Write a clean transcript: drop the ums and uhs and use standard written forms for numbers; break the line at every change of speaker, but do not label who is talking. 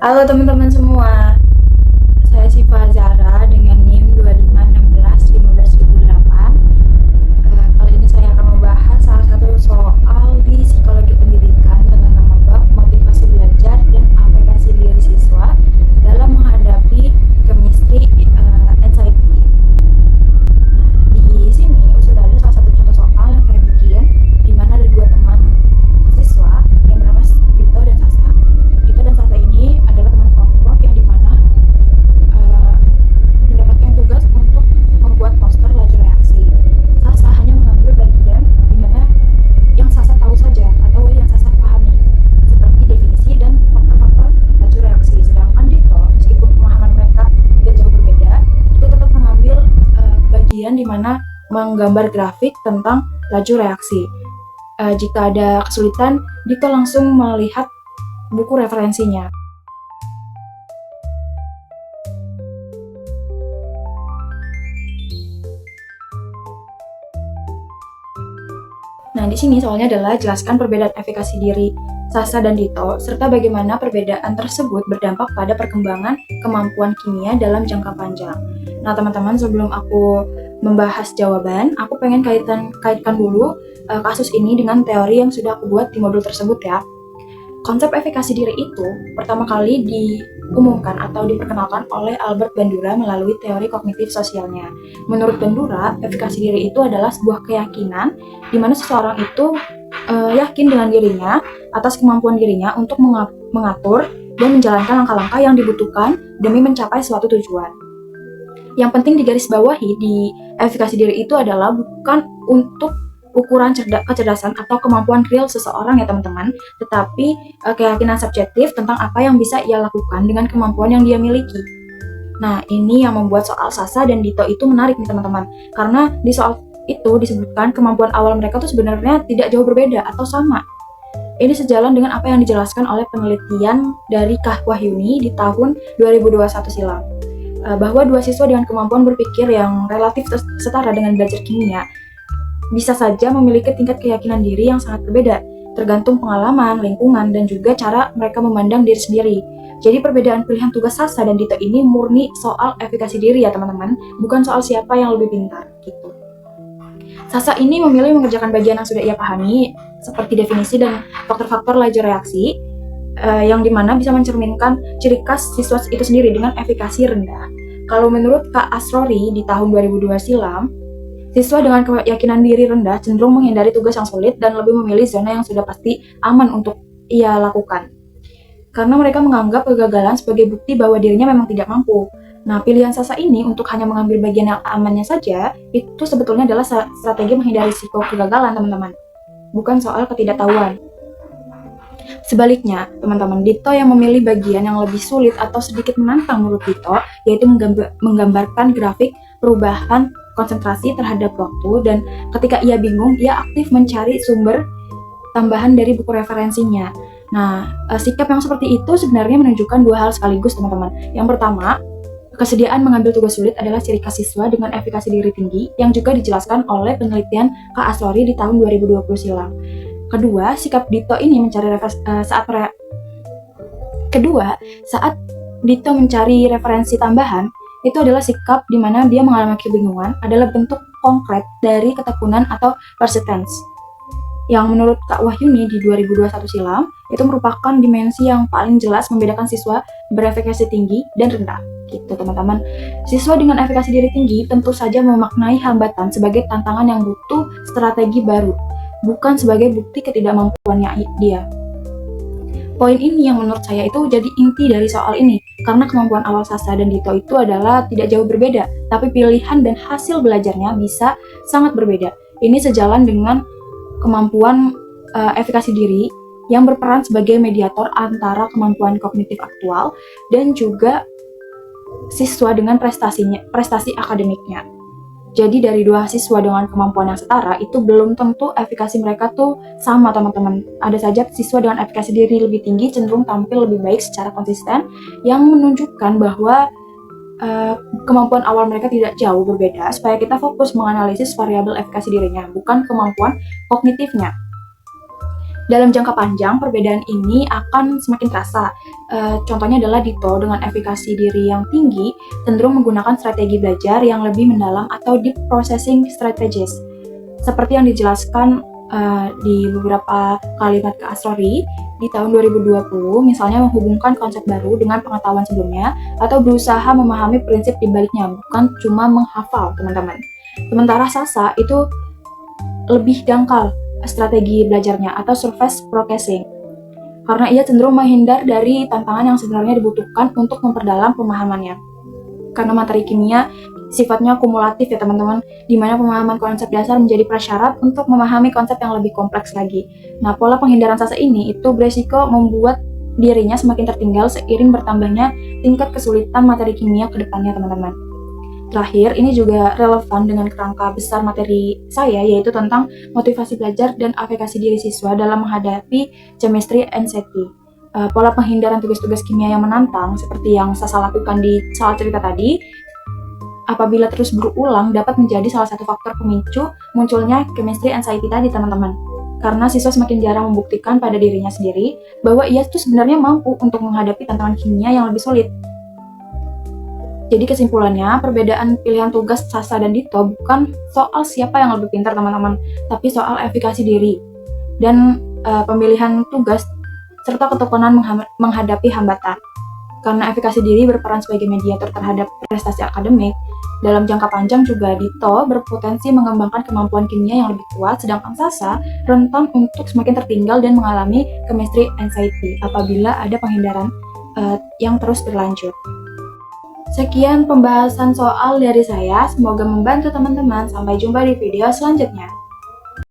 Halo teman-teman semua, saya Siva Zara dengan NIM 25161578. Kali ini saya akan membahas salah satu soal di psikologi pendidikan dengan nama bab motivasi belajar dan aplikasi diri siswa dalam menghadapi chemistry anxiety. Nah, di sini sudah ada salah satu contoh soal yang saya bikin, di mana ada dua teman siswa yang bernama Dito dan Sasa. Dito dan Sasa ini adalah teman kelompok yang dimana mendapatkan tugas untuk membuat poster laju reaksi. Sasa hanya mengambil bagian di mana yang Sasa tahu saja atau yang Sasa pahami, seperti definisi dan faktor-faktor laju reaksi. Sedangkan Dito, meskipun pemahaman mereka tidak jauh berbeda, dia tetap mengambil bagian di mana menggambar grafik tentang laju reaksi. Jika ada kesulitan, Dito langsung melihat buku referensinya. Nah, di sini soalnya adalah jelaskan perbedaan efikasi diri Sasa dan Dito, serta bagaimana perbedaan tersebut berdampak pada perkembangan kemampuan kimia dalam jangka panjang. Nah, teman-teman, sebelum aku membahas jawaban, aku pengen kaitkan dulu kasus ini dengan teori yang sudah aku buat di modul tersebut ya. Konsep efikasi diri itu pertama kali diumumkan atau diperkenalkan oleh Albert Bandura melalui teori kognitif sosialnya. Menurut Bandura, efikasi diri itu adalah sebuah keyakinan di mana seseorang itu yakin dengan dirinya atas kemampuan dirinya untuk mengatur dan menjalankan langkah-langkah yang dibutuhkan demi mencapai suatu tujuan. Yang penting digarisbawahi di efikasi diri itu adalah bukan untuk ukuran kecerdasan atau kemampuan real seseorang ya teman-teman, tetapi keyakinan subjektif tentang apa yang bisa ia lakukan dengan kemampuan yang dia miliki. Nah, ini yang membuat soal Sasa dan Dito itu menarik nih teman-teman, karena di soal itu disebutkan kemampuan awal mereka tuh sebenarnya tidak jauh berbeda atau sama. Ini sejalan dengan apa yang dijelaskan oleh penelitian dari Kah Wahyuni di tahun 2021 silam, bahwa dua siswa dengan kemampuan berpikir yang relatif setara dengan belajar kimia bisa saja memiliki tingkat keyakinan diri yang sangat berbeda, tergantung pengalaman, lingkungan, dan juga cara mereka memandang diri sendiri. Jadi perbedaan pilihan tugas Sasa dan Dito ini murni soal efikasi diri ya teman-teman, bukan soal siapa yang lebih pintar gitu. Sasa ini memilih mengerjakan bagian yang sudah ia pahami, seperti definisi dan faktor-faktor laju reaksi, yang dimana bisa mencerminkan ciri khas siswa itu sendiri dengan efikasi rendah. Kalau menurut Kak Asrori di tahun 2002 silam, siswa dengan keyakinan diri rendah cenderung menghindari tugas yang sulit dan lebih memilih zona yang sudah pasti aman untuk ia lakukan. Karena mereka menganggap kegagalan sebagai bukti bahwa dirinya memang tidak mampu. Nah, pilihan Sasa ini untuk hanya mengambil bagian yang amannya saja, itu sebetulnya adalah strategi menghindari risiko kegagalan, teman-teman. Bukan soal ketidaktahuan. Sebaliknya, teman-teman, Dito yang memilih bagian yang lebih sulit atau sedikit menantang menurut Dito, yaitu menggambarkan grafik perubahan konsentrasi terhadap waktu, dan ketika ia bingung, ia aktif mencari sumber tambahan dari buku referensinya. Nah, sikap yang seperti itu sebenarnya menunjukkan dua hal sekaligus, teman-teman. Yang pertama, kesediaan mengambil tugas sulit adalah ciri khas siswa dengan efikasi diri tinggi yang juga dijelaskan oleh penelitian Kak Asrori di tahun 2020 silam. Kedua, sikap Dito ini saat Dito mencari referensi tambahan, itu adalah sikap di mana dia mengalami kebingungan adalah bentuk konkret dari ketekunan atau persistence. Yang menurut Kak Wahyuni di 2021 silam, itu merupakan dimensi yang paling jelas membedakan siswa berefikasi tinggi dan rendah. Gitu teman-teman. Siswa dengan efikasi diri tinggi tentu saja memaknai hambatan sebagai tantangan yang butuh strategi baru, bukan sebagai bukti ketidakmampuannya dia. Poin ini yang menurut saya itu jadi inti dari soal ini, karena kemampuan awal Sasa dan Dito itu adalah tidak jauh berbeda, tapi pilihan dan hasil belajarnya bisa sangat berbeda. Ini sejalan dengan kemampuan efikasi diri yang berperan sebagai mediator antara kemampuan kognitif aktual dan juga siswa dengan prestasi akademiknya. Jadi dari dua siswa dengan kemampuan yang setara itu belum tentu efikasi mereka tuh sama teman-teman. Ada saja siswa dengan efikasi diri lebih tinggi cenderung tampil lebih baik secara konsisten, yang menunjukkan bahwa kemampuan awal mereka tidak jauh berbeda, supaya kita fokus menganalisis variabel efikasi dirinya, bukan kemampuan kognitifnya. Dalam jangka panjang, perbedaan ini akan semakin terasa. Contohnya adalah Dito dengan efikasi diri yang tinggi cenderung menggunakan strategi belajar yang lebih mendalam atau deep processing strategies. Seperti yang dijelaskan di beberapa kalimat ke Asrori di tahun 2020, misalnya menghubungkan konsep baru dengan pengetahuan sebelumnya atau berusaha memahami prinsip di baliknya, bukan cuma menghafal, teman-teman. Sementara Sasa itu lebih dangkal strategi belajarnya atau surface processing, karena ia cenderung menghindar dari tantangan yang sebenarnya dibutuhkan untuk memperdalam pemahamannya. Karena materi kimia sifatnya kumulatif ya teman-teman, di mana pemahaman konsep dasar menjadi prasyarat untuk memahami konsep yang lebih kompleks lagi. Nah, pola penghindaran Sasa ini itu beresiko membuat dirinya semakin tertinggal seiring bertambahnya tingkat kesulitan materi kimia ke depannya, teman-teman. Terakhir, ini juga relevan dengan kerangka besar materi saya, yaitu tentang motivasi belajar dan aplikasi diri siswa dalam menghadapi chemistry anxiety. Pola penghindaran tugas-tugas kimia yang menantang, seperti yang Sasa lakukan di salah cerita tadi, apabila terus berulang dapat menjadi salah satu faktor pemicu munculnya chemistry anxiety tadi, teman-teman. Karena siswa semakin jarang membuktikan pada dirinya sendiri bahwa ia itu sebenarnya mampu untuk menghadapi tantangan kimia yang lebih sulit. Jadi kesimpulannya, perbedaan pilihan tugas Sasa dan Dito bukan soal siapa yang lebih pintar, teman-teman, tapi soal efikasi diri dan pemilihan tugas serta ketekunan menghadapi hambatan. Karena efikasi diri berperan sebagai mediator terhadap prestasi akademik, dalam jangka panjang juga Dito berpotensi mengembangkan kemampuan kimia yang lebih kuat, sedangkan Sasa rentan untuk semakin tertinggal dan mengalami chemistry anxiety apabila ada penghindaran yang terus berlanjut. Sekian pembahasan soal dari saya, semoga membantu teman-teman. Sampai jumpa di video selanjutnya.